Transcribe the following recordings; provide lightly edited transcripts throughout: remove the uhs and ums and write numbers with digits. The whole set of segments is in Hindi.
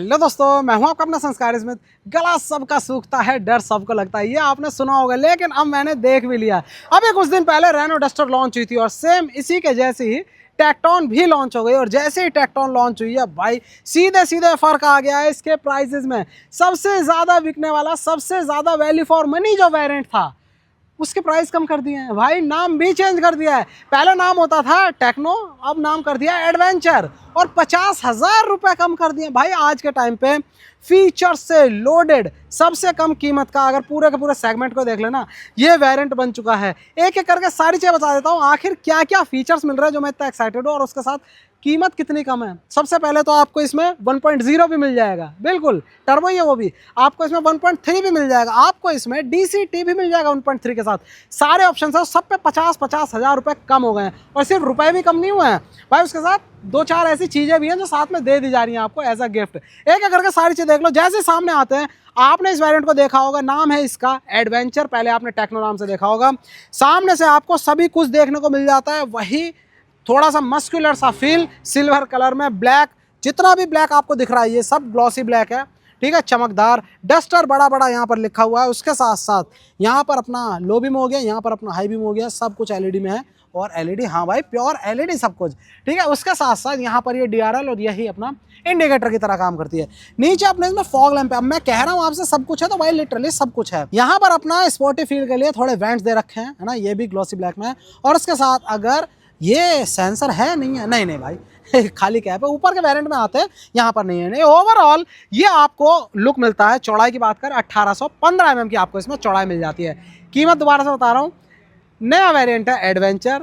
हेलो दोस्तों, मैं हूं आपका अपना संस्कार स्मिथ। गला सबका सूखता है, डर सबको लगता है, ये आपने सुना होगा, लेकिन अब मैंने देख भी लिया। अभी कुछ दिन पहले रेनो डस्टर लॉन्च हुई थी और सेम इसी के जैसे ही टेक्टोन भी लॉन्च हो गई। और जैसे ही टेक्टोन लॉन्च हुई है भाई, सीधे सीधे फर्क आ गया है इसके प्राइसेस में। सबसे ज्यादा बिकने वाला, सबसे ज्यादा वैल्यू फॉर मनी जो वेरिएंट था, उसके प्राइस कम कर दिए हैं भाई। नाम भी चेंज कर दिया है। पहले नाम होता था टेक्नो, अब नाम कर दिया एडवेंचर, और 50,000 रुपए कम कर दिए भाई। आज के टाइम पे फीचर से लोडेड सबसे कम कीमत का, अगर पूरे के पूरे सेगमेंट को देख लेना, ये वेरिएंट बन चुका है। एक एक करके सारी चीजें बता देता हूँ, आखिर क्या क्या फीचर्स मिल रहे हैं जो मैं इतना एक्साइटेड हूँ, और उसके साथ कीमत कितनी कम है। सबसे पहले तो आपको इसमें 1.0 भी मिल जाएगा, बिल्कुल टर्बो ही है वो भी। आपको इसमें 1.3 भी मिल जाएगा, आपको इसमें DCT भी मिल जाएगा 1.3 के साथ। सारे ऑप्शन है, सब पे 50-50 हज़ार रुपए कम हो गए हैं। और सिर्फ रुपए भी कम नहीं हुए हैं भाई, उसके साथ दो चार ऐसी चीजें भी हैं जो साथ में दे दी जा रही हैं आपको एज अ गिफ्ट। एक एक करके सारी चीजें देख लो। जैसे सामने आते हैं, आपने इस वेरिएंट को देखा होगा, नाम है इसका एडवेंचर, पहले आपने टेक्नो नाम से देखा होगा। सामने से आपको सभी कुछ देखने को मिल जाता है, वही थोड़ा सा मस्कुलर सा फील, सिल्वर कलर में, ब्लैक, जितना भी ब्लैक आपको दिख रहा है ये सब ग्लॉसी ब्लैक है, ठीक है, चमकदार। डस्टर बड़ा बड़ा यहाँ पर लिखा हुआ है। उसके साथ साथ यहाँ पर अपना लो बीम हो गया, यहाँ पर अपना हाई बीम हो गया, सब कुछ LED में है। और LED, हाँ भाई, प्योर LED सब कुछ, ठीक है। उसके साथ साथ यहाँ पर ये DRL और यही अपना इंडिकेटर की तरह काम करती है। नीचे अपने इसमें फॉग लैंप है। अब मैं कह रहा हूँ आपसे सब कुछ है, तो भाई लिटरली सब कुछ है। यहाँ पर अपना स्पोर्टी फील के लिए थोड़े वेंट्स दे रखे हैं, है ना, ये भी ग्लॉसी ब्लैक में है। और उसके साथ अगर ये सेंसर है, नहीं है, नहीं भाई खाली कैप है। ऊपर के वेरिएंट में आते हैं, यहाँ पर नहीं है। नहीं, ओवरऑल ये आपको लुक मिलता है। चौड़ाई की बात करें, 1815 mm की आपको इसमें चौड़ाई मिल जाती है। कीमत दोबारा से बता रहा हूँ, नया वेरिएंट है एडवेंचर,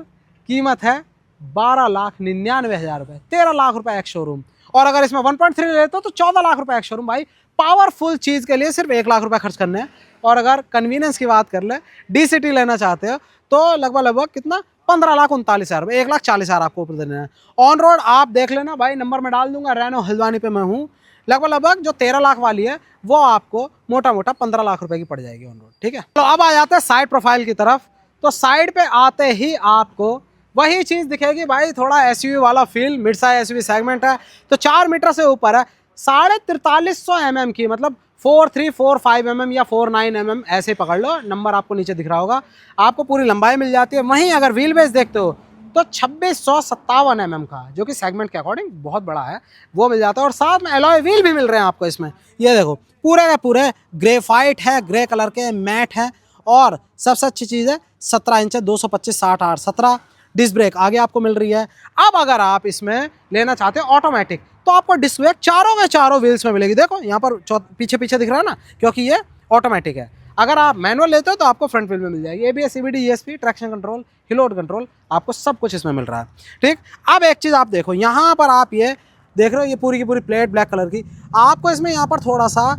कीमत है 12,99,000 रुपये, 13 लाख रुपए एक शोरूम। और अगर इसमें 1.3 लेते हो तो 14 लाख रुपए एक शोरूम। भाई पावरफुल चीज़ के लिए सिर्फ 1 लाख रुपए खर्च करने हैं। और अगर कन्वीनियंस की बात कर ले, DCT लेना चाहते हो तो लगभग कितना, 15,39,000 रुपये, 1,40,000 आपको ऊपर देना है। ऑन रोड आप देख लेना भाई, नंबर में डाल दूंगा, रेनो हल्द्वानी पे मैं हूँ। लगभग जो 13 लाख वाली है वो आपको मोटा मोटा 15 लाख रुपए की पड़ जाएगी ऑन रोड, ठीक है। तो अब आ जाते हैं साइड प्रोफाइल की तरफ। तो साइड पे आते ही आपको वही चीज़ दिखेगी भाई, थोड़ा SUV वाला feel, mid size SUV segment है, तो 4 मीटर से ऊपर है। 4350 mm की, मतलब 4345 mm या 49 mm ऐसे पकड़ लो, नंबर आपको नीचे दिख रहा होगा। आपको पूरी लंबाई मिल जाती है। वहीं अगर व्हील बेस देखते हो तो 2657 mm का, जो कि सेगमेंट के अकॉर्डिंग बहुत बड़ा है, वो मिल जाता है। और साथ में एलॉय व्हील भी मिल रहे हैं आपको इसमें। ये देखो, पूरे के पूरे ग्रेफाइट है, ग्रे कलर के मैट है। और सबसे अच्छी चीज़ है 17 इंच, 225/60/8 17 डिस्क ब्रेक आगे आपको मिल रही है। अब अगर आप इसमें लेना चाहते हो ऑटोमेटिक, तो आपको डिस्क ब्रेक चारों के चारों व्हील्स में मिलेगी। देखो यहाँ पर पीछे पीछे दिख रहा है ना, क्योंकि ये ऑटोमेटिक है। अगर आप मैनुअल लेते हो तो आपको फ्रंट व्हील में मिल जाएगी। ABS, CVT, ESP, traction control, hill hold control, आपको सब कुछ इसमें मिल रहा है, ठीक। अब एक चीज़ आप देखो, यहाँ पर आप ये देख रहे हो, ये पूरी की पूरी प्लेट ब्लैक कलर की, आपको इसमें यहाँ पर थोड़ा सा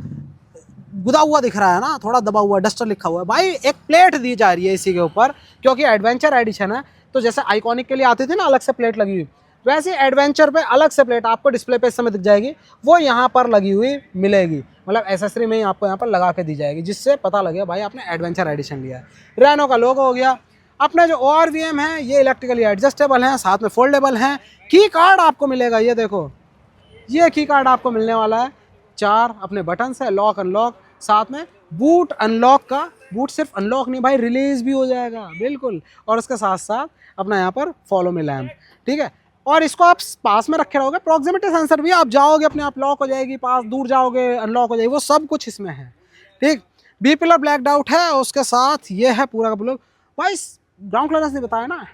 गुदा हुआ दिख रहा है ना, थोड़ा दबा हुआ, डस्टर लिखा हुआ है भाई। एक प्लेट दी जा रही है इसी के ऊपर, क्योंकि एडवेंचर एडिशन है। तो जैसे आइकॉनिक के लिए आती थी ना अलग से प्लेट लगी हुई, वैसे एडवेंचर पे अलग से प्लेट आपको डिस्प्ले पे इस समय दिख जाएगी, वो यहाँ पर लगी हुई मिलेगी। मतलब एसेसरी में ही आपको यहाँ पर लगा के दी जाएगी, जिससे पता लगे भाई आपने एडवेंचर एडिशन लिया है। रेनो का लोगो हो गया। अपने जो ORVM है ये इलेक्ट्रिकली एडजस्टेबल हैं, साथ में फोल्डेबल हैं। की कार्ड आपको मिलेगा, ये देखो, ये की कार्ड आपको मिलने वाला है। 4 अपने बटन है, लॉक अनलॉक, साथ में बूट अनलॉक का, बूट सिर्फ अनलॉक नहीं भाई, रिलीज भी हो जाएगा, बिल्कुल। और उसके साथ साथ अपना यहाँ पर फॉलो में लैम्प, ठीक है। और इसको आप पास में रखे रहोगे, प्रॉक्सिमिटी सेंसर भी, आप जाओगे अपने आप लॉक हो जाएगी, पास दूर जाओगे अनलॉक हो जाएगी, वो सब कुछ इसमें है, ठीक। बी पिलर ब्लैक आउट है, उसके साथ ये है पूरा का पूरा। भाई ग्राउंड क्लियरेंस नहीं बताया ना,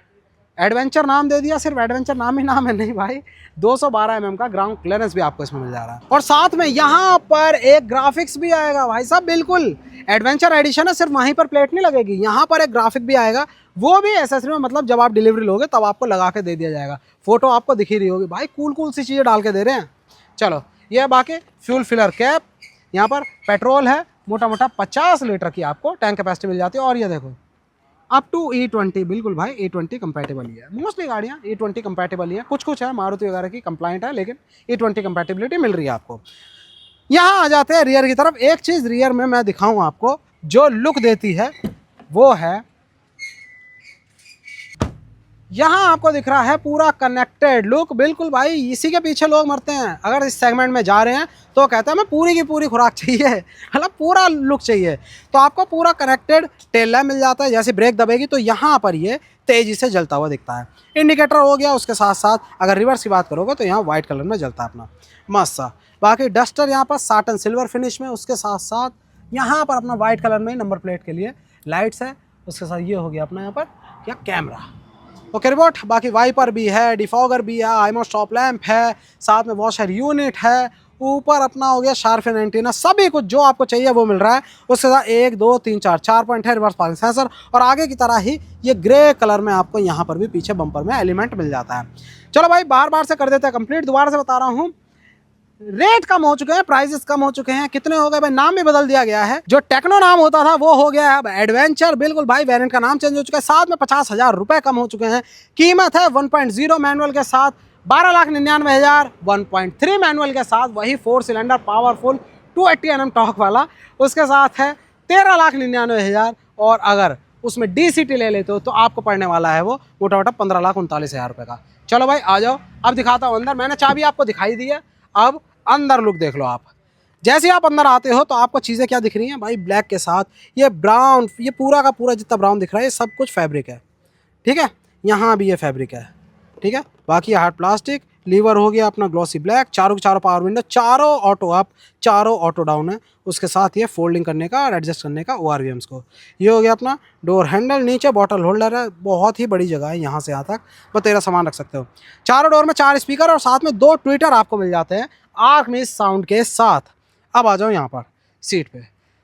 एडवेंचर नाम दे दिया, सिर्फ एडवेंचर नाम ही नाम है, नहीं भाई, 212 mm का ग्राउंड क्लियरेंस भी आपको इसमें मिल जा रहा है। और साथ में यहाँ पर एक ग्राफिक्स भी आएगा भाई साहब, बिल्कुल एडवेंचर एडिशन है, सिर्फ वहीं पर प्लेट नहीं लगेगी, यहाँ पर एक ग्राफिक भी आएगा, वो भी एसेसरी में, मतलब जब आप डिलीवरी लोगे तब आपको लगा के दे दिया जाएगा। फोटो आपको दिख ही रही होगी भाई, कूल सी चीज़ें डाल के दे रहे हैं। चलो, ये बाकी फ्यूल फिलर कैप, यहाँ पर पेट्रोल है, मोटा मोटा 50 लीटर की आपको टैंक कैपेसिटी मिल जाती है। और ये देखो, अप टू E20, बिल्कुल भाई E20 कंपैटिबल ही है। मोस्टली गाड़ियाँ E20 कंपैटिबल ही है, कुछ है मारुति वगैरह की कंप्लाइंट है, लेकिन E20 कंपैटिबिलिटी मिल रही है आपको। यहाँ आ जाते हैं रियर की तरफ। एक चीज़ रियर में मैं दिखाऊँ आपको जो लुक देती है, वो है यहाँ आपको दिख रहा है पूरा कनेक्टेड लुक, बिल्कुल भाई इसी के पीछे लोग मरते हैं। अगर इस सेगमेंट में जा रहे हैं तो कहते हैं हमें पूरी की पूरी खुराक चाहिए, मतलब पूरा लुक चाहिए। तो आपको पूरा कनेक्टेड टेल लैम्प मिल जाता है, जैसे ब्रेक दबेगी तो यहाँ पर ये तेज़ी से जलता हुआ दिखता है। इंडिकेटर हो गया, उसके साथ साथ अगर रिवर्स की बात करोगे तो यहाँ वाइट कलर में जलता है अपना मस्त सा। बाकी डस्टर यहाँ पर साटन सिल्वर फिनिश में, उसके साथ साथ यहाँ पर अपना वाइट कलर में नंबर प्लेट के लिए लाइट्स है। उसके साथ ये हो गया अपना यहाँ पर क्या कैमरा, ओके रिपोर्ट। बाकी वाइपर भी है, डिफॉगर भी है, आईमो स्टॉप लैंप है, साथ में वॉशर यूनिट है, ऊपर अपना हो गया शार्पन एंटीना, सभी कुछ जो आपको चाहिए वो मिल रहा है। उसके साथ 1 2 3 4 पॉइंट है, रिवर्स पार्किंग सेंसर, और आगे की तरह ही ये ग्रे कलर में आपको यहाँ पर भी पीछे बम्पर में एलिमेंट मिल जाता है। चलो भाई बार बार से कर देते हैं कंप्लीट, दोबारा से बता रहा हूँ। रेट कम हो चुके हैं, प्राइसेस कम हो चुके हैं, कितने हो गए भाई, नाम भी बदल दिया गया है। जो टेक्नो नाम होता था वो हो गया है अब एडवेंचर, बिल्कुल भाई वेरिएंट का नाम चेंज हो चुका है। साथ में 50,000 रुपए कम हो चुके हैं। कीमत है 1.0 मैनुअल के साथ 12,99,000, 1.3 मैनुअल के साथ वही 4 सिलेंडर पावरफुल 280 Nm टॉर्क वाला, उसके साथ है 13,99,000, और अगर उसमें DCT ले लेते हो तो आपको पड़ने वाला है वो मोटा मोटा 15,39,000 रुपये का। चलो भाई आ जाओ, अब दिखाता हूँ अंदर। मैंने चाबी आपको दिखाई दी है, अब अंदर लुक देख लो आप। जैसे आप अंदर आते हो तो आपको चीज़ें क्या दिख रही हैं भाई, ब्लैक के साथ ये ब्राउन, ये पूरा का पूरा जितना ब्राउन दिख रहा है ये सब कुछ फैब्रिक है, ठीक है। यहाँ भी ये फैब्रिक है, ठीक है। बाकी हार्ड प्लास्टिक, लीवर हो गया अपना ग्लॉसी ब्लैक, चारों के चारों पावर विंडो, चारों ऑटो अप, चारों ऑटो डाउन है। उसके साथ ये फोल्डिंग करने का और एडजस्ट करने का ORVMs को। ये हो गया अपना डोर हैंडल, नीचे बॉटल होल्डर है, बहुत ही बड़ी जगह है, यहाँ से यहाँ तक बस तेरा सामान रख सकते हो। चारों डोर में 4 स्पीकर और साथ में 2 ट्विटर आपको मिल जाते हैं आँख में साउंड के साथ। अब आ जाओ यहाँ पर सीट पे।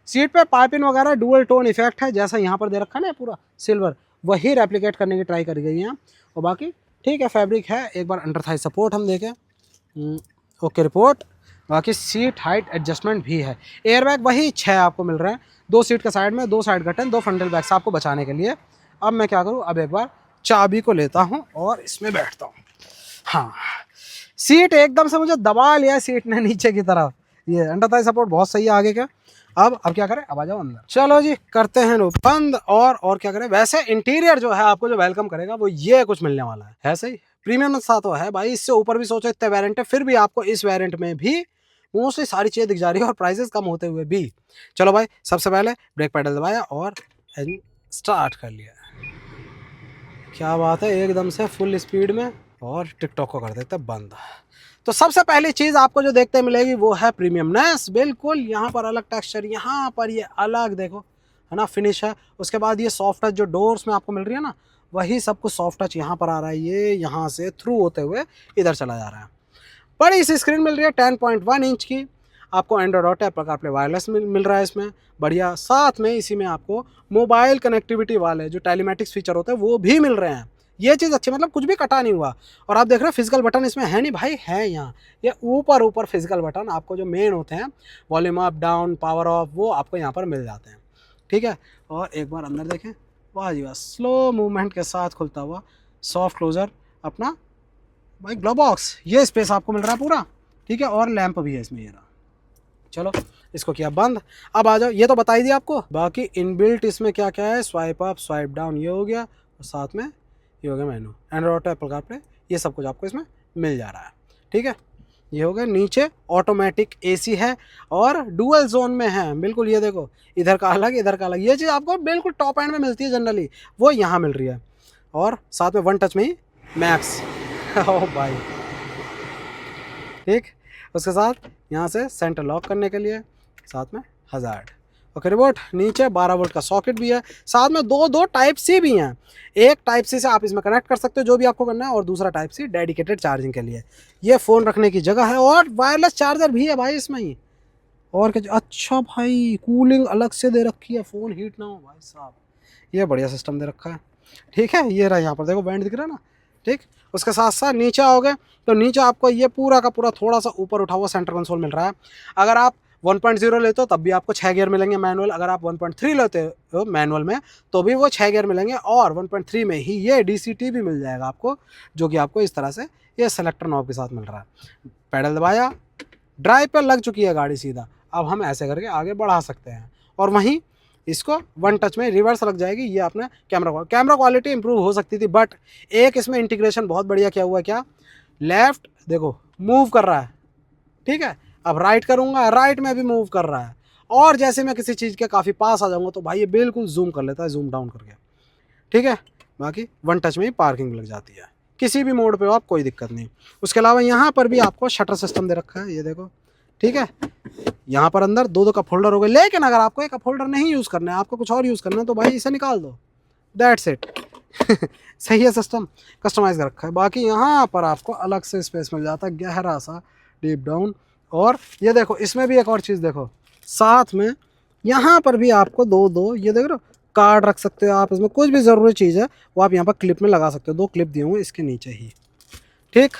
सीट पे पाइपिंग वगैरह डुअल टोन इफेक्ट है, जैसा यहाँ पर दे रखा है ना पूरा सिल्वर, वही रेप्लिकेट करने की ट्राई करी गई है। और बाकी ठीक है, फैब्रिक है। एक बार अंडर थाई सपोर्ट हम देखें, ओके रिपोर्ट। बाकी सीट हाइट एडजस्टमेंट भी है। एयरबैग वही 6 आपको मिल रहे हैं, 2 सीट के साइड में, 2 साइड कर्टन, 2 फ्रंटल बैग्स आपको बचाने के लिए। अब मैं क्या करूँ, अब एक बार चाबी को लेता हूँ और इसमें बैठता हूँ। हाँ, सीट एकदम से मुझे दबा लिया है सीट ने नीचे की तरफ। ये अंडर थाई सपोर्ट बहुत सही है आगे का। अब क्या करें, अब आ जाओ अंदर। चलो जी करते हैं लोग बंद, और क्या करें। वैसे इंटीरियर जो है आपको जो वेलकम करेगा वो ये कुछ मिलने वाला है सही। प्रीमियम सा तो है भाई, इससे ऊपर भी सोचो इतने वेरिएंट है, फिर भी आपको इस वेरिएंट में भी मोस्टली सारी चीज़ें दिख जा रही है और प्राइसेस कम होते हुए भी। चलो भाई सबसे पहले ब्रेक पैडल दबाया और स्टार्ट कर लिया। क्या बात है, एकदम से फुल स्पीड में, और टिकटॉक को कर देते बंद। तो सबसे पहली चीज़ आपको जो देखते मिलेगी वो है प्रीमियमनेस। बिल्कुल यहाँ पर अलग टेक्सचर, यहाँ पर ये अलग देखो है ना फिनिश है। उसके बाद ये सॉफ्ट टच जो डोर्स में आपको मिल रही है ना, वही सब कुछ सॉफ्ट टच यहाँ पर आ रहा है। ये यहाँ से थ्रू होते हुए इधर चला जा रहा है। बड़ी सी स्क्रीन मिल रही है 10.1 इंच की। आपको Android Auto, Apple CarPlay wireless मिल रहा है इसमें, बढ़िया। साथ में इसी में आपको मोबाइल कनेक्टिविटी वाले जो टेलीमेटिक्स फीचर होते हैं वो भी मिल रहे हैं। ये चीज़ अच्छी, मतलब कुछ भी कटा नहीं हुआ। और आप देख रहे हो फिजिकल बटन इसमें है नहीं भाई, है यहाँ ये ऊपर फिजिकल बटन आपको जो मेन होते हैं, volume up down, power of, वो आपको यहाँ पर मिल जाते हैं, ठीक है। और एक बार अंदर देखें, वाह जी वाह, स्लो मूवमेंट के साथ खुलता हुआ सॉफ्ट क्लोजर अपना भाई ग्लो बॉक्स। ये स्पेस आपको मिल रहा है पूरा, ठीक है। और लैंप भी है इसमें, ये रहा। चलो इसको किया बंद। अब आ जाओ, ये तो बता ही दिया आपको। बाकी इनबिल्ट इसमें क्या क्या है, स्वाइप अप स्वाइप डाउन ये हो गया, और साथ में ये हो गया मेनू, एंड्रॉइड ऑटो, एप्पल कारप्ले, ये सब कुछ आपको इसमें मिल जा रहा है, ठीक है। ये हो गया। नीचे ऑटोमेटिक AC है और डुअल जोन में है, बिल्कुल। ये देखो इधर का अलग इधर का अलग, ये चीज़ आपको बिल्कुल टॉप एंड में मिलती है जनरली, वो यहाँ मिल रही है। और साथ में 1 टच में ही मैक्स ओ भाई, ठीक। उसके साथ यहाँ से सेंटर लॉक करने के लिए, साथ में हज़ार्ड, ओके रिमोट। नीचे 12 वोल्ट का सॉकेट भी है, साथ में दो टाइप सी भी हैं। एक टाइप सी से आप इसमें कनेक्ट कर सकते हो जो भी आपको करना है, और दूसरा टाइप सी डेडिकेटेड चार्जिंग के लिए। ये फ़ोन रखने की जगह है, और वायरलेस चार्जर भी है भाई इसमें ही। और क्या, अच्छा भाई कूलिंग अलग से दे रखी है, फ़ोन हीट ना हो भाई साहब, ये बढ़िया सिस्टम दे रखा है, ठीक है। ये रहा, यहाँ पर देखो बैंड दिख रहा है ना, ठीक। उसके साथ साथ नीचे आओगे तो नीचे आपको ये पूरा का पूरा थोड़ा सा ऊपर उठा हुआ सेंटर कंसोल मिल रहा है। अगर आप 1.0 लेते हो तब भी आपको 6 गियर मिलेंगे मैनुअल। अगर आप 1.3 लेते हो मैनुअल में तो भी वो 6 गियर मिलेंगे, और 1.3 में ही ये DCT भी मिल जाएगा आपको, जो कि आपको इस तरह से ये सेलेक्टर नॉब के साथ मिल रहा है। पैडल दबाया, ड्राइव पर लग चुकी है गाड़ी सीधा। अब हम ऐसे करके आगे बढ़ा सकते हैं, और वहीं इसको वन टच में रिवर्स लग जाएगी। ये आपने कैमरा क्वालिटी इंप्रूव हो सकती थी, बट एक इसमें इंटीग्रेशन बहुत बढ़िया क्या हुआ, क्या लेफ्ट देखो मूव कर रहा है, ठीक है। अब राइट करूँगा, राइट में भी मूव कर रहा है। और जैसे मैं किसी चीज़ के काफ़ी पास आ जाऊँगा तो भाई ये बिल्कुल जूम कर लेता है, जूम डाउन करके, ठीक है। बाकी वन टच में ही पार्किंग लग जाती है, किसी भी मोड पे हो आप, कोई दिक्कत नहीं। उसके अलावा यहाँ पर भी आपको शटर सिस्टम दे रखा है, ये देखो, ठीक है। यहाँ पर अंदर दो कप होल्डर हो गए, लेकिन अगर आपको एक कप होल्डर नहीं यूज़ करना है, आपको कुछ और यूज़ करना है, तो भाई इसे निकाल दो, दैट्स इट। सही है, सिस्टम कस्टमाइज कर रखा है। बाकी यहाँ पर आपको अलग से स्पेस मिल जाता है, गहरा सा डीप डाउन। और ये देखो इसमें भी एक और चीज़ देखो, साथ में यहाँ पर भी आपको दो ये देखो कार्ड रख सकते हो आप, इसमें कुछ भी ज़रूरी चीज़ है वो आप यहाँ पर क्लिप में लगा सकते हो। 2 क्लिप दिए हुए इसके नीचे ही, ठीक।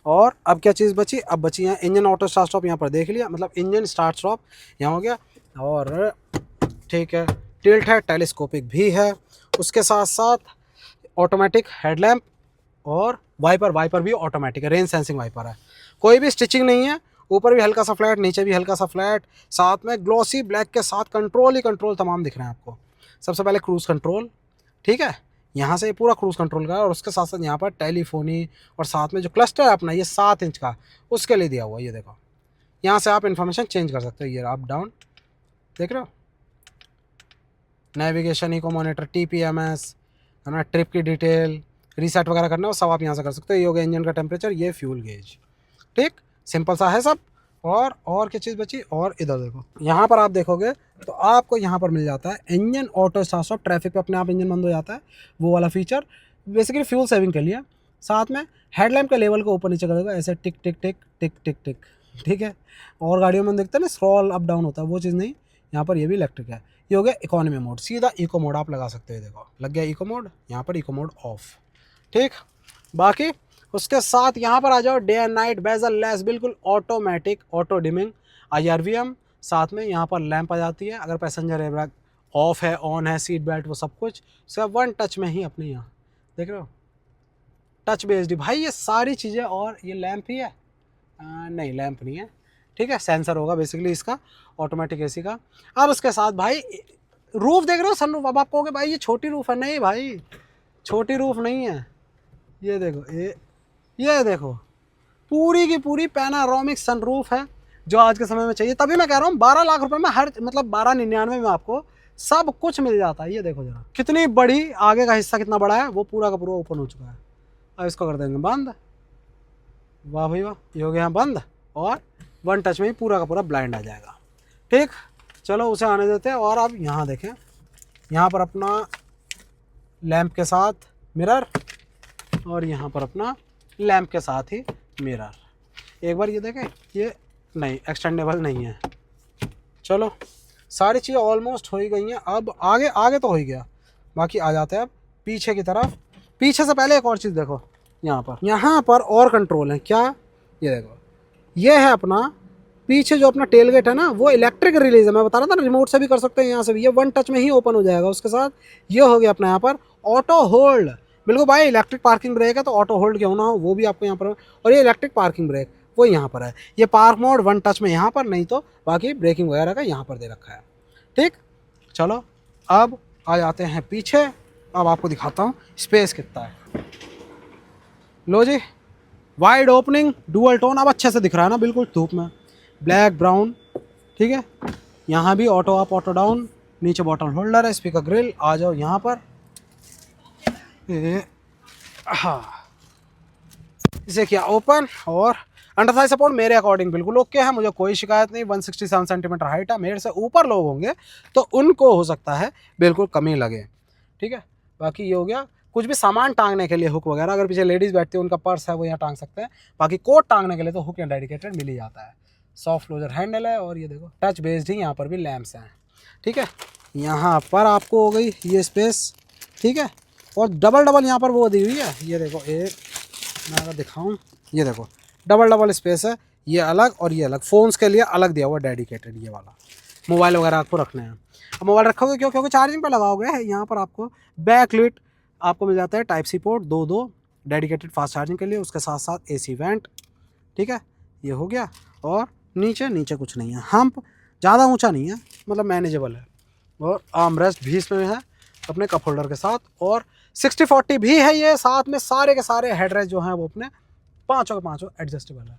और अब क्या चीज़ बची, अब बची यहाँ इंजन ऑटो स्टार्ट स्टॉप, यहाँ पर देख लिया, मतलब इंजन स्टार्ट स्टॉप यहाँ हो गया। और ठीक है, टिल्ट है, टेलीस्कोपिक भी है, उसके साथ साथ ऑटोमेटिक हेडलैम्प और वाइपर भी ऑटोमेटिक है, रेंज सेंसिंग वाइपर है, कोई भी स्टिचिंग नहीं है, ऊपर भी हल्का सा फ्लैट, नीचे भी हल्का सा फ्लैट, साथ में ग्लॉसी ब्लैक के साथ कंट्रोल ही कंट्रोल तमाम दिख रहे हैं आपको। सबसे पहले क्रूज़ कंट्रोल, ठीक है, यहाँ से पूरा क्रूज़ कंट्रोल का, और उसके साथ साथ यहाँ पर टेलीफोनी, और साथ में जो क्लस्टर है अपना ये 7 इंच का, उसके लिए दिया हुआ, ये देखो यहाँ से आप इन्फॉर्मेशन चेंज कर सकते हो, ये अप डाउन देख रहे हो, नेविगेशन, इको मॉनिटर, TPMS है ना, ट्रिप की डिटेल, रीसेट वगैरह करना हो सब आप यहाँ से कर सकते हो। ये हो गया इंजन का टेम्परेचर, ये फ्यूल गेज, ठीक, सिंपल सा है सब। और क्या चीज़ बची, और इधर देखो, यहाँ पर आप देखोगे तो आपको यहाँ पर मिल जाता है engine auto start stop, traffic पे अपने आप इंजन बंद हो जाता है, वो वाला फीचर बेसिकली फ्यूल सेविंग के लिए। साथ में हेडलैम्प के लेवल को ऊपर नीचे करेगा, ऐसे टिक टिक टिक टिक टिक टिक, ठीक है। और गाड़ियों में देखते हैं ना स्क्रॉल अप डाउन होता है, वो चीज़ नहीं, यहाँ पर ये भी इलेक्ट्रिक है। ये हो गया इकोनॉमी मोड, सीधा इको मोड आप लगा सकते हो, देखो लग गया इको मोड, यहाँ पर इको मोड ऑफ, ठीक। बाकी उसके साथ यहाँ पर आ जाओ day and night bezel less, बिल्कुल ऑटोमेटिक, ऑटो डिमिंग, IRVM, साथ में यहाँ पर लैंप आ जाती है, अगर पैसेंजर एयरबैग ऑफ है ऑन है, सीट बेल्ट वो सब कुछ सिर्फ वन टच में ही अपने यहाँ देख रहे हो, टच बेस्ड भाई ये सारी चीज़ें। और ये लैंप ही है, नहीं लैंप नहीं है, ठीक है, सेंसर होगा बेसिकली इसका, ऑटोमेटिक AC का। अब उसके साथ भाई रूफ देख रहे हो, सन रूफ। अब आप कहोगे भाई ये छोटी रूफ है, नहीं भाई छोटी रूफ नहीं है, ये देखो ये देखो पूरी की पूरी पैनारोमिक सनरूफ है, जो आज के समय में चाहिए। तभी मैं कह रहा हूँ 12 लाख रुपए में हर, मतलब 1299 में आपको सब कुछ मिल जाता है। ये देखो जरा कितनी बड़ी, आगे का हिस्सा कितना बड़ा है, वो पूरा का पूरा ओपन हो चुका है। अब इसको कर देंगे बंद, वाह भाई वाह, ये हो गया बंद, और वन टच में ही पूरा का पूरा ब्लाइंड आ जाएगा, ठीक। चलो उसे आने देते हैं। और अब यहाँ देखें, यहाँ पर अपना लैंप के साथ मिरर, और यहाँ पर अपना लैंप के साथ ही मिरर। एक बार ये देखें, ये नहीं एक्सटेंडेबल नहीं है। चलो सारी चीज़ें ऑलमोस्ट हो ही गई हैं, अब आगे तो हो ही गया, बाकी आ जाते हैं अब पीछे की तरफ। पीछे से पहले एक और चीज़ देखो, यहाँ पर और कंट्रोल है क्या, ये देखो, ये है अपना पीछे जो अपना टेल गेट है ना, वो इलेक्ट्रिक रिलीज है, मैं बता रहा था ना, रिमोट से भी कर सकते हैं, यहाँ से भी, ये वन टच में ही ओपन हो जाएगा। उसके साथ ये हो गया अपना यहाँ पर ऑटो होल्ड, बिल्कुल भाई इलेक्ट्रिक पार्किंग ब्रेक है तो ऑटो होल्ड क्यों ना हो, वो भी आपको यहाँ पर। और ये इलेक्ट्रिक पार्किंग ब्रेक वो यहाँ पर है, ये पार्क मोड वन टच में यहाँ पर, नहीं तो बाकी ब्रेकिंग वगैरह का यहाँ पर दे रखा है, ठीक। चलो अब आ जाते हैं पीछे, अब आपको दिखाता हूँ स्पेस कितना है। लो जी, वाइड ओपनिंग डुअल टोन, अब अच्छे से दिख रहा है ना, बिल्कुल धूप में, ब्लैक ब्राउन, ठीक है। यहाँ भी ऑटो अप ऑटो डाउन, नीचे बॉटल होल्डर है, स्पीकर ग्रिल। आ जाओ यहाँ पर, हाँ इसे किया ओपन, और अंडर थाई सपोर्ट मेरे अकॉर्डिंग बिल्कुल ओके है, मुझे कोई शिकायत नहीं। 167 सेंटीमीटर हाइट है, मेरे से ऊपर लोग होंगे तो उनको हो सकता है बिल्कुल कमी लगे, ठीक है। बाकी ये हो गया कुछ भी सामान टांगने के लिए हुक वगैरह, अगर पीछे लेडीज़ बैठती है उनका पर्स है वो यहाँ टांग सकते हैं। बाकी कोट टांगने के लिए तो हुक यहाँ डेडिकेटेड मिल ही जाता है। सॉफ्ट क्लोजर हैंडल है, और ये देखो टच बेस्ड ही यहाँ पर भी लैंप्स हैं, ठीक है। यहाँ पर आपको हो गई ये स्पेस, ठीक है। और डबल यहाँ पर वो दी हुई है, ये देखो, एक मैं अगर दिखाऊँ, ये देखो डबल स्पेस है, ये अलग और ये अलग, फ़ोन्स के लिए अलग दिया हुआ डेडिकेटेड, ये वाला मोबाइल वगैरह आपको रखने हैं। अब मोबाइल रखोगे क्यों, क्योंकि चार्जिंग पे लगाओगे। यहाँ पर आपको बैक लिट आपको मिल जाता है, टाइप सी पोर्ट दो डेडिकेटेड फास्ट चार्जिंग के लिए, उसके साथ साथ AC वेंट, ठीक है। ये हो गया, और नीचे कुछ नहीं है, हम्प ज़्यादा ऊंचा नहीं है, मतलब मैनेजेबल है, और आर्मरेस्ट भी इसमें है अपने कप होल्डर के साथ, और 60-40 भी है ये। साथ में सारे के सारे हेडरेस्ट जो हैं वो अपने पाँचों के पाँचों एडजस्टेबल है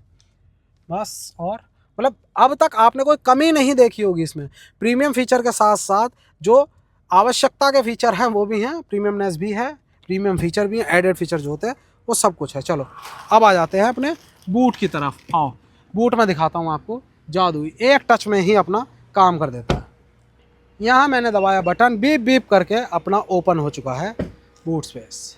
बस। और मतलब अब तक आपने कोई कमी नहीं देखी होगी इसमें। प्रीमियम फीचर के साथ साथ जो आवश्यकता के फीचर हैं वो भी हैं, प्रीमियमनेस भी है, प्रीमियम फीचर भी हैं, एडेड फीचर जो होते हैं वो सब कुछ है। चलो अब आ जाते हैं अपने बूट की तरफ। आओ बूट में दिखाता हूँ आपको, जादू एक टच में ही अपना काम कर देता है। यहाँ मैंने दबाया बटन, बीप बीप करके अपना ओपन हो चुका है बूट स्पेस।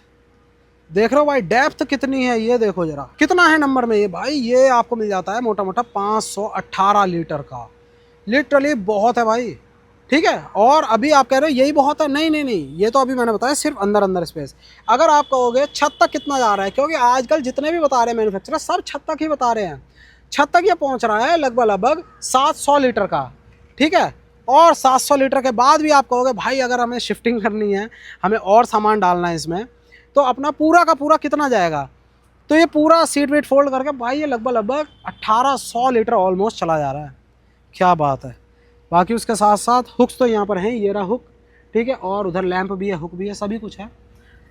देख रहे हो भाई डेप्थ कितनी है, ये देखो जरा कितना है नंबर में ये भाई। ये आपको मिल जाता है मोटा मोटा 518 लीटर का, लिटरली बहुत है भाई। ठीक है, और अभी आप कह रहे हो यही बहुत है, नहीं नहीं नहीं, ये तो अभी मैंने बताया सिर्फ अंदर अंदर स्पेस। अगर आप कहोगे छत तक कितना जा रहा है, क्योंकि आजकल जितने भी बता रहे हैं मैन्युफैक्चरर सब छत तक ही बता रहे हैं, छत तक ये पहुंच रहा है लगभग 700 लीटर का। ठीक है, और 700 लीटर के बाद भी आप कहोगे भाई अगर हमें शिफ्टिंग करनी है, हमें और सामान डालना है इसमें, तो अपना पूरा का पूरा कितना जाएगा। तो ये पूरा सीट वेट फोल्ड करके भाई ये लगभग 1800 लीटर ऑलमोस्ट चला जा रहा है। क्या बात है। बाकी उसके साथ साथ हुक्स तो यहाँ पर हैं, ये रहा हुक। ठीक है, और उधर लैंप भी है, हुक भी है, सभी कुछ है,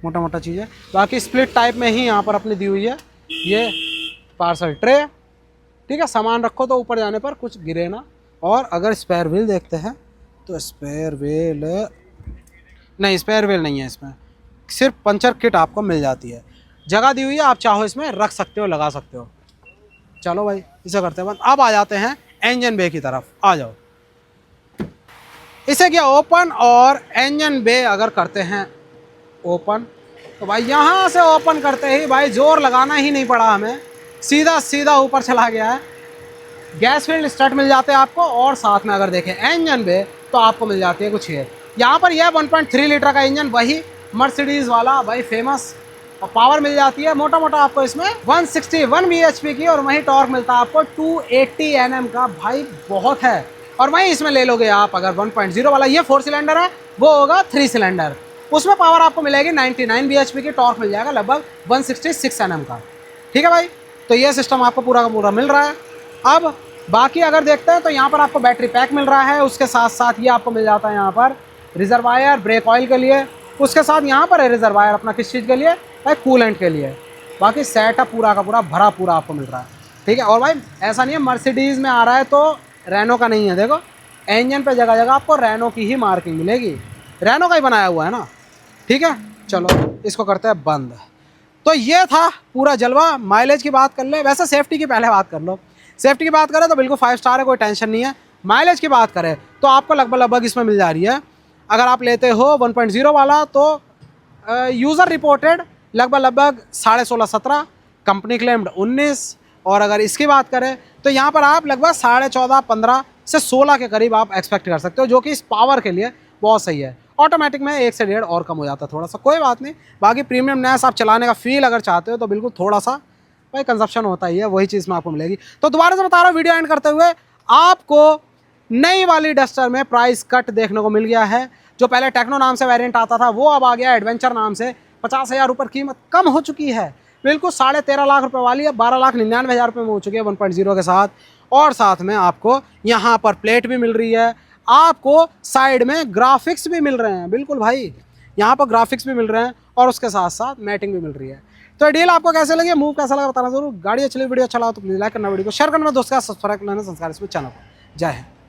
मोटा मोटा चीज़ है। बाकी स्प्लिट टाइप में ही यहाँ पर अपनी दी हुई है ये पार्सल ट्रे। ठीक है, सामान रखो तो ऊपर जाने पर कुछ गिरे ना। और अगर स्पेयर व्हील देखते हैं तो स्पेयर व्हील नहीं, स्पेयर व्हील नहीं है इसमें, सिर्फ पंचर किट आपको मिल जाती है। जगह दी हुई है, आप चाहो इसमें रख सकते हो, लगा सकते हो। चलो भाई इसे करते हैं बंद। अब आ जाते हैं इंजन बे की तरफ, आ जाओ। इसे किया ओपन, और इंजन बे अगर करते हैं ओपन तो भाई यहाँ से ओपन करते ही भाई जोर लगाना ही नहीं पड़ा हमें, सीधा सीधा ऊपर चला गया है। गैस फील्ड स्टार्ट मिल जाते हैं आपको, और साथ में अगर देखें इंजन बे तो आपको मिल जाती है कुछ ये यहाँ पर यह 1.3 लीटर का इंजन, वही मर्सिडीज़ वाला भाई फेमस। और पावर मिल जाती है मोटा मोटा आपको इसमें 161 bhp की, और वहीं टॉर्क मिलता है आपको 280 Nm का, भाई बहुत है। और वहीं इसमें ले लोगे आप अगर 1.0 वाला, ये 4 सिलेंडर है, वो होगा 3 सिलेंडर, उसमें पावर आपको मिलेगी 99 bhp की, टॉर्क मिल जाएगा लगभग 166 Nm का। ठीक है भाई, तो ये सिस्टम आपको पूरा का पूरा मिल रहा है। अब बाकी अगर देखते हैं तो यहाँ पर आपको बैटरी पैक मिल रहा है, उसके साथ साथ ये आपको मिल जाता है यहाँ पर रिजर्वायर ब्रेक ऑयल के लिए, उसके साथ यहाँ पर है रिजर्वायर अपना किस चीज़ के लिए भाई, कूलेंट के लिए। बाकी सेटअप पूरा का पूरा भरा पूरा आपको मिल रहा है। ठीक है, और भाई ऐसा नहीं है मर्सिडीज़ में आ रहा है तो रेनो का नहीं है, देखो इंजन पे जगह जगह आपको रेनो की ही मार्किंग मिलेगी, रेनो का ही बनाया हुआ है ना। ठीक है, चलो इसको करते हैं बंद। तो ये था पूरा जलवा। माइलेज की बात कर ले, वैसे सेफ्टी की पहले बात कर लो। सेफ्टी की बात करें तो बिल्कुल 5 स्टार है, कोई टेंशन नहीं है। माइलेज की बात करें तो आपको लगभग इसमें मिल जा रही है, अगर आप लेते हो 1.0 वाला तो यूज़र रिपोर्टेड लगभग 16.5-17, कंपनी क्लेम्ड 19, और अगर इसकी बात करें तो यहाँ पर आप लगभग 14.5-15 से 16 के करीब आप एक्सपेक्ट कर सकते हो, जो कि इस पावर के लिए बहुत सही है। ऑटोमेटिक में 1 से 1.5 और कम हो जाता है थोड़ा सा, कोई बात नहीं। बाकी प्रीमियम नेस आप चलाने का फील अगर चाहते हो तो बिल्कुल थोड़ा सा भाई कंजप्शन होता ही है, वही चीज़ में आपको मिलेगी। तो दोबारा से बता रहा हूँ वीडियो एंड करते हुए, आपको नई वाली डस्टर में प्राइस कट देखने को मिल गया है। जो पहले टेक्नो नाम से वेरिएंट आता था वो अब आ गया एडवेंचर नाम से, 50,000 ऊपर कीमत कम हो चुकी है, बिल्कुल 13.5 लाख रुपए वाली है 12,99,000 रुपये में हो चुकी है 1.0 के साथ। और साथ में आपको यहाँ पर प्लेट भी मिल रही है, आपको साइड में ग्राफिक्स भी मिल रहे हैं, बिल्कुल भाई यहाँ पर ग्राफिक्स भी मिल रहे हैं, और उसके साथ साथ मैटिंग भी मिल रही है। तो डील आपको कैसे लगी, मूव कैसा लगा बताना जरूर। गाड़ी अच्छी लगी, वीडियो अच्छा लगा तो प्लीज लाइक करना, वीडियो को शेयर करना, दोस्तों का सब्सक्राइब करना संस्कार इसमें चैनल को। जय हिंद।